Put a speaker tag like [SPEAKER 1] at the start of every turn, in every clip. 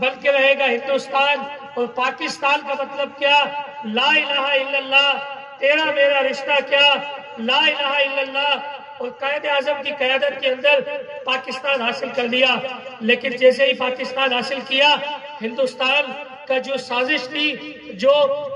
[SPEAKER 1] بن کے رہے گا ہندوستان، اور پاکستان کا مطلب کیا؟ لا الہ الا اللہ، تیرا میرا رشتہ کیا؟ لا الہ الا اللہ۔ اور قائد اعظم کی قیادت کے اندر پاکستان حاصل کر لیا، لیکن جیسے ہی پاکستان حاصل کیا، ہندوستان کا جو سازش تھی، جو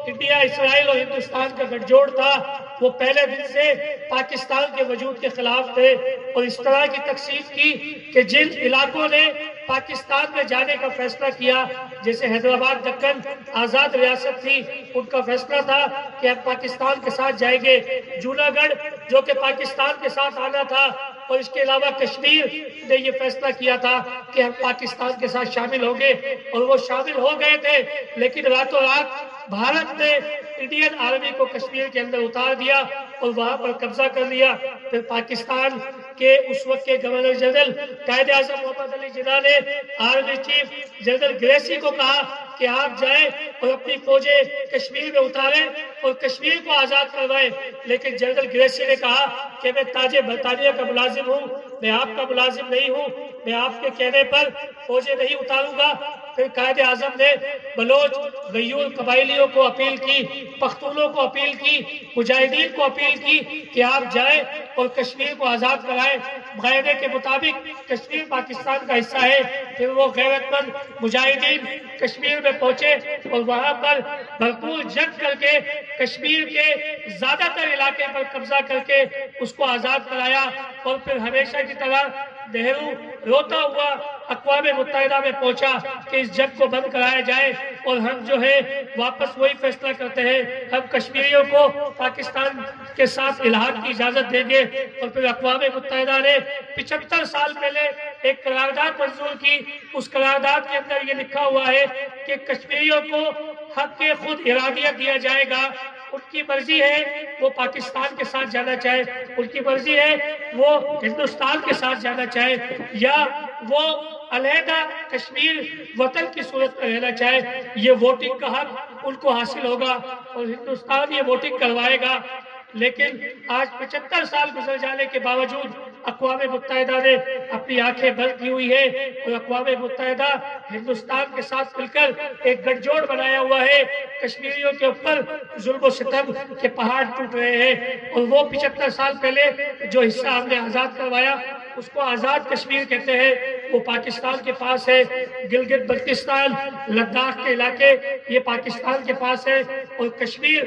[SPEAKER 1] انڈیا، اسرائیل اور ہندوستان کا گٹھ جوڑ تھا، وہ پہلے دن سے پاکستان کے وجود کے خلاف تھے، اور اس طرح کی تقسیم کی کہ جن علاقوں نے پاکستان میں جانے کا فیصلہ کیا، جیسے حیدرآباد دکن آزاد ریاست تھی، ان کا فیصلہ تھا کہ ہم پاکستان کے ساتھ جائیں گے۔ جوناگڑھ جو کہ پاکستان کے ساتھ آنا تھا، اور اس کے علاوہ کشمیر نے یہ فیصلہ کیا تھا کہ ہم پاکستان کے ساتھ شامل ہوں گے، اور وہ شامل ہو گئے تھے، لیکن راتوں رات بھارت نے انڈین آرمی کو کشمیر کے اندر اتار دیا اور وہاں پر قبضہ کر لیا۔ پھر پاکستان کے اس وقت کے گورنر جنرل قائد اعظم محمد علی جناح نے آرمی چیف جنرل گریسی کو کہا کہ آپ جائیں اور اپنی فوجیں کشمیر میں اتاریں اور کشمیر کو آزاد کروائیں، لیکن جنرل گریسی نے کہا کہ میں تاج برطانیہ کا ملازم ہوں، میں آپ کا ملازم نہیں ہوں، میں آپ کے کہنے پر فوجیں نہیں اتاروں گا۔ پھر قائد اعظم نے بلوچ غیور قبائلیوں کو اپیل کی، پختونوں کو اپیل کی، مجاہدین کو اپیل کی کہ آپ جائیں اور کشمیر کو آزاد کرائیں۔ معاہدے کے مطابق کشمیر پاکستان کا حصہ ہے۔ پھر وہ غیرت مند مجاہدین کشمیر میں پہنچے اور وہاں پر بھرپور جنگ کر کے کشمیر کے زیادہ تر علاقے پر قبضہ کر کے اس کو آزاد کرایا، اور پھر ہمیشہ کی طرح نہرو روتا ہوا اقوام متحدہ میں پہنچا کہ اس جنگ کو بند کرایا جائے، اور ہم جو ہے واپس وہی فیصلہ کرتے ہیں، ہم کشمیریوں کو پاکستان کے ساتھ الحاق کی اجازت دیں گے۔ اور پھر اقوام متحدہ نے 75 سال پہلے ایک قرارداد منظور کی۔ اس قرارداد کے اندر یہ لکھا ہوا ہے کہ کشمیریوں کو حق خود ارادیت دیا جائے گا، ان کی مرضی ہے وہ پاکستان کے ساتھ جانا چاہے، ان کی مرضی ہے وہ ہندوستان کے ساتھ جانا چاہے، یا وہ علیحدہ کشمیر وطن کی صورت میں رہنا چاہے۔ یہ ووٹنگ کا حق ان کو حاصل ہوگا اور ہندوستان یہ ووٹنگ کروائے گا۔ لیکن آج 75 سال گزر جانے کے باوجود اقوام متحدہ نے اپنی آنکھیں بند کی ہوئی ہے، اور اقوام متحدہ ہندوستان کے ساتھ مل کر ایک گٹھ جوڑ بنایا ہوا ہے۔ کشمیریوں کے اوپر ظلم و ستم کے پہاڑ ٹوٹ رہے ہیں، اور وہ 75 سال پہلے جو حصہ ہم نے آزاد کروایا اس کو آزاد کشمیر کہتے ہیں، وہ پاکستان کے پاس ہے۔ گلگت بلتستان، لداخ کے علاقے یہ پاکستان کے پاس ہے، اور کشمیر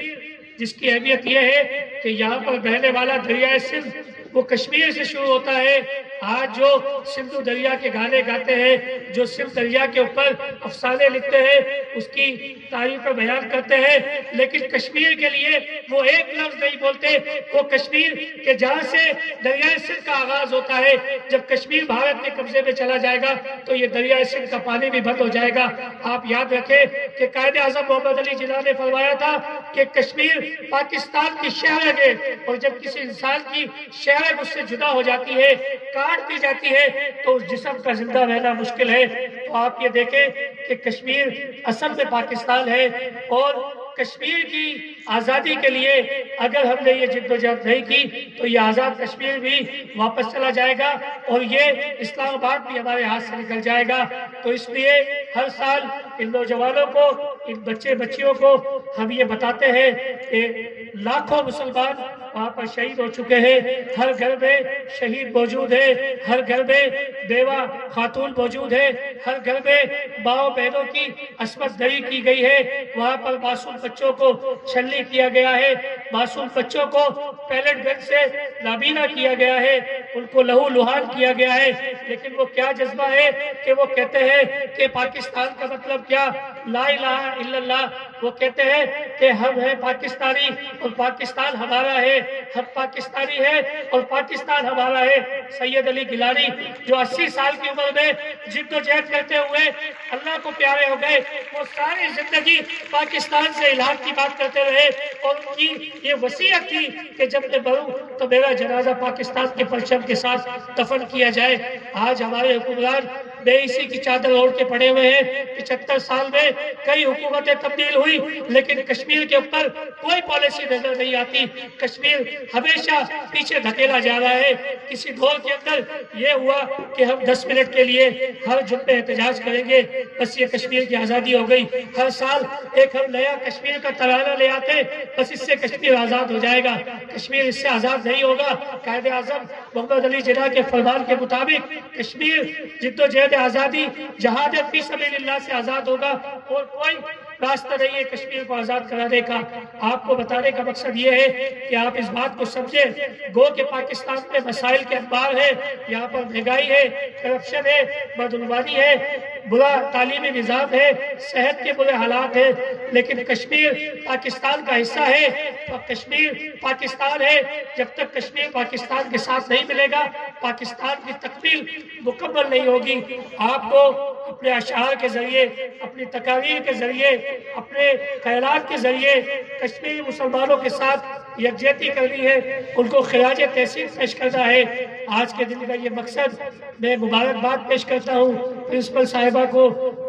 [SPEAKER 1] جس کی اہمیت یہ ہے کہ یہاں پر بہنے والا دریائے سندھ وہ کشمیر سے شروع ہوتا ہے۔ آج جو سندھو دریا کے گانے گاتے ہیں، جو سندھ دریا کے اوپر افسانے لکھتے ہیں، اس کی تعریف بیان کرتے ہیں، لیکن کشمیر کے لیے وہ ایک لفظ نہیں بولتے۔ وہ کشمیر کے جہاں سے دریائے سندھ کا آغاز ہوتا ہے، جب کشمیر بھارت کے قبضے میں چلا جائے گا تو یہ دریائے سندھ کا پانی بھی بند ہو جائے گا۔ آپ یاد رکھیں کہ قائد اعظم محمد علی جناح نے فرمایا تھا کہ کشمیر پاکستان کی شہر ہے، اور جب کسی انسان کی شہر اس سے جدا ہو جاتی ہے، کاٹ دی جاتی ہے، تو اس جسم کا زندہ رہنا مشکل ہے۔ تو آپ یہ دیکھیں کہ کشمیر اصل میں پاکستان ہے، اور کشمیر کی آزادی کے لیے اگر ہم نے یہ جد و جہد نہیں کی تو یہ آزاد کشمیر بھی واپس چلا جائے گا، اور یہ اسلام آباد بھی ہمارے ہاتھ سے نکل جائے گا۔ تو اس لیے ہر سال ان نوجوانوں کو، ان بچے بچیوں کو ہم یہ بتاتے ہیں کہ لاکھوں مسلمان وہاں پر شہید ہو چکے ہیں، ہر گھر میں شہید موجود ہے، ہر گھر میں بیوہ خاتون موجود ہے، ہر گھر میں ماؤں بہنوں کی عصمت دری کی گئی ہے، وہاں پر معصوم بچوں کو چھلنی کیا گیا ہے، معصوم بچوں کو پیلٹ گن سے نابینا کیا گیا ہے، ان کو لہو لہان کیا گیا ہے۔ لیکن وہ کیا جذبہ ہے کہ وہ کہتے ہیں کہ پاکستان کا مطلب کیا؟ لا الہ الا اللہ۔ وہ کہتے ہیں کہ ہم ہیں پاکستانی اور پاکستان ہمارا ہے، ہم پاکستانی ہیں اور پاکستان ہمارا ہے۔ سید علی گیلانی جو 80 سال کی عمر میں جد و جہد کرتے ہوئے اللہ کو پیارے ہو گئے، وہ ساری زندگی پاکستان سے الحاق کی بات کرتے رہے، اور ان کی یہ وصیت تھی کہ جب میں مروں تو میرا جنازہ پاکستان کے پرچم کے ساتھ دفن کیا جائے۔ آج ہمارے حکمران بے اسی کی چادر اوڑھ کے پڑے ہوئے ہیں۔ 75 سال میں کئی حکومتیں تبدیل ہوئی لیکن کشمیر کے اوپر کوئی پالیسی نظر نہیں آتی۔ کشمیر ہمیشہ پیچھے دھکیلا جا رہا ہے۔ کسی دور کے اندر یہ ہوا کہ ہم 10 منٹ کے لیے ہر جمعے احتجاج کریں گے، بس یہ کشمیر کی آزادی ہو گئی۔ ہر سال ایک ہم نیا کشمیر کا ترانہ لے آتے، بس اس سے کشمیر آزاد ہو جائے گا۔ کشمیر اس سے آزاد نہیں ہوگا۔ قائد اعظم محمد علی جناح کے فرمان کے مطابق کشمیر جد و جہد آزادی جہاد فی سبیل اللہ سے آزاد ہوگا، اور کوئی راستہ نہیں ہے کشمیر کو آزاد کرانے کا۔ آپ کو بتانے کا مقصد یہ ہے کہ آپ اس بات کو سمجھیں، گو کہ پاکستان میں مسائل کے انبار ہیں، یہاں پر مہنگائی ہے، کرپشن ہے، بدعنوانی ہے، برا تعلیمی نظام ہے، صحت کے برے حالات ہیں، لیکن کشمیر پاکستان کا حصہ ہے، کشمیر پاکستان ہے۔ جب تک کشمیر پاکستان کے ساتھ نہیں ملے گا، پاکستان کی تکمیل مکمل نہیں ہوگی۔ آپ کو اپنے اشعار کے ذریعے، اپنی تقاریر کے ذریعے، اپنے خیالات کے ذریعے کشمیری مسلمانوں کے ساتھ یکجہتی کرنی ہے، ان کو خراج تحسین پیش کرنا ہے۔ آج کے دن کا یہ مقصد، میں مبارکباد پیش کرتا ہوں پرنسپل صاحبہ کو،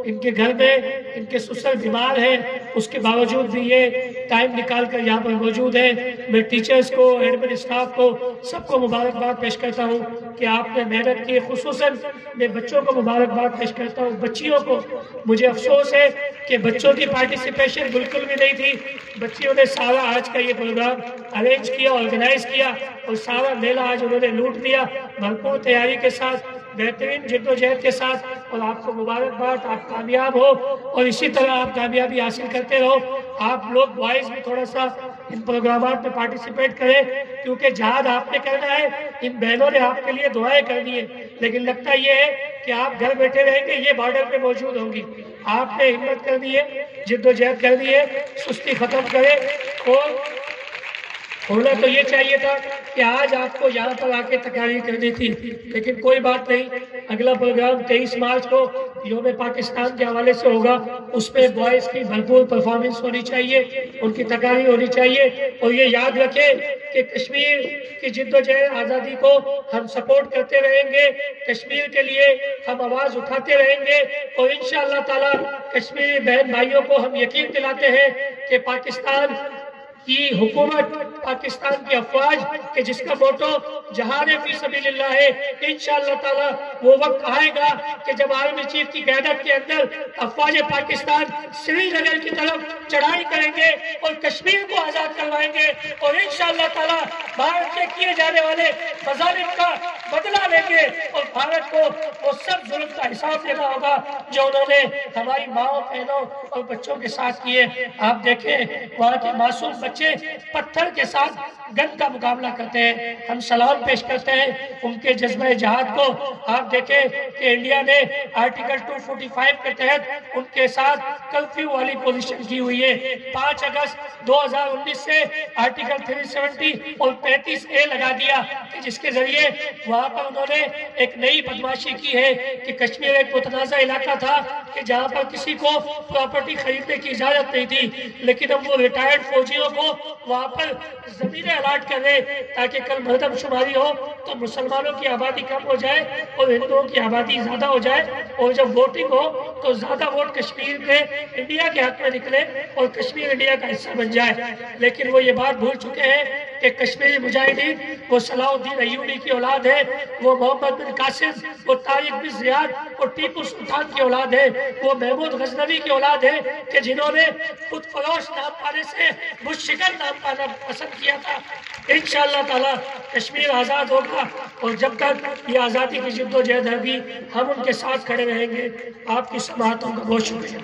[SPEAKER 1] ان کے گھر میں ان کے سسر بیمار ہیں، اس کے باوجود بھی یہ ٹائم نکال کر یہاں پر موجود ہیں۔ میں ٹیچرز کو، ایڈمن اسٹاف کو، سب کو مبارکباد پیش کرتا ہوں کہ آپ نے محنت کی۔ خصوصاً میں بچوں کو مبارکباد پیش کرتا ہوں، بچیوں کو۔ مجھے افسوس ہے کہ بچوں کی پارٹیسپیشن بالکل بھی نہیں تھی۔ بچیوں نے سارا آج کا یہ پروگرام ارینج کیا، آرگنائز کیا، اور سارا میلہ آج انہوں نے لوٹ لیا بھرپور تیاری کے ساتھ، بہترین جد و جہد کے ساتھ۔ اور آپ کو مبارکباد، آپ کامیاب ہو، اور اسی طرح آپ کامیابی حاصل کرتے رہو۔ آپ لوگ بوائز بھی تھوڑا سا ان پروگرامات میں پارٹیسپیٹ کریں، کیونکہ جہاد آپ نے کرنا ہے، ان بہنوں نے آپ کے لیے دعائیں کرنی ہے، لیکن لگتا یہ ہے کہ آپ گھر بیٹھے رہیں گے، یہ بارڈر پہ موجود ہوں گی۔ آپ نے ہمت کرنی ہے، جد و جہد کرنی ہے، سستی ختم کریں۔ اور ہونا تو یہ چاہیے تھا کہ آج آپ کو یہاں پر آ کے تقاریر کرنی تھی، لیکن کوئی بات نہیں۔ اگلا پروگرام 23 مارچ کو یوم پاکستان کے حوالے سے ہوگا، اس پہ بوائز کی بھرپور پرفارمنس ہونی چاہیے، ان کی تقاریر ہونی چاہیے۔ اور یہ یاد رکھیں کہ کشمیر کی جد و جہد آزادی کو ہم سپورٹ کرتے رہیں گے، کشمیر کے لیے ہم آواز اٹھاتے رہیں گے، اور انشاءاللہ تعالی کشمیری بہن بھائیوں کو ہم یقین دلاتے ہیں کہ پاکستان کی حکومت، پاکستان کی افواج کہ جس کا موٹو جہاد فی سبیل اللہ ہے، انشاءاللہ تعالی وہ وقت آئے گا کہ جب آرمی چیف کی قیادت کے اندر افواج پاکستان سری نگر کی طرف چڑھائی کریں گے اور کشمیر کو آزاد کروائیں گے، اور انشاءاللہ تعالی بھارت سے کیے جانے والے مظالم کا بدلہ لیں گے، اور بھارت کو وہ سب ظلم کا حساب دینا ہوگا جو انہوں نے ہماری ماں، بہنوں اور بچوں کے ساتھ کیے۔ آپ دیکھیں وہاں کے معصوم بچے پتھر کے ساتھ گن کا مقابلہ کرتے ہیں، ہم سلام پیش کرتے ہیں ان کے جذبہ جہاد کو۔ آپ دیکھیں کہ انڈیا نے آرٹیکل 245 کے تحت ان کے ساتھ کرفیو والی پوزیشن کی ہوئی ہے۔ 5 اگست 2019 سے آرٹیکل 370 اور 35A لگا دیا کہ جس کے ذریعے وہاں پر انہوں نے ایک نئی بدماشی کی ہے کہ کشمیر ایک متنازع علاقہ تھا کہ جہاں پر کسی کو پراپرٹی خریدنے کی اجازت نہیں تھی، لیکن اب وہ ریٹائرڈ فوجیوں کو وہاں پر زمینیں الاٹ کر رہے تاکہ کل مردم شماری ہو تو مسلمانوں کی آبادی کم ہو جائے اور ہندوؤں کی آبادی زیادہ ہو جائے، اور جب ووٹنگ ہو تو زیادہ ووٹ کشمیر کے انڈیا کے حق میں نکلے اور کشمیر انڈیا کا حصہ بن جائے۔ لیکن وہ یہ بات بھول چکے ہیں کہ کشمیری مجاہدین وہ صلاح الدین ایوبی کی اولاد ہے، وہ محمد بن قاسم، وہ طارق بن زیاد اور ٹیپو سلطان کی اولاد ہے، وہ محمود غزنوی کی اولاد ہے کہ جنہوں نے خود فروش نام پانے سے مشکل نام پانا پسند کیا تھا۔ انشاءاللہ تعالی کشمیر آزاد ہوگا، اور جب تک یہ آزادی کی جد و جہد ہوگی ہم ان کے ساتھ کھڑے رہیں گے۔ آپ کی سماعتوں کا بہت شکریہ۔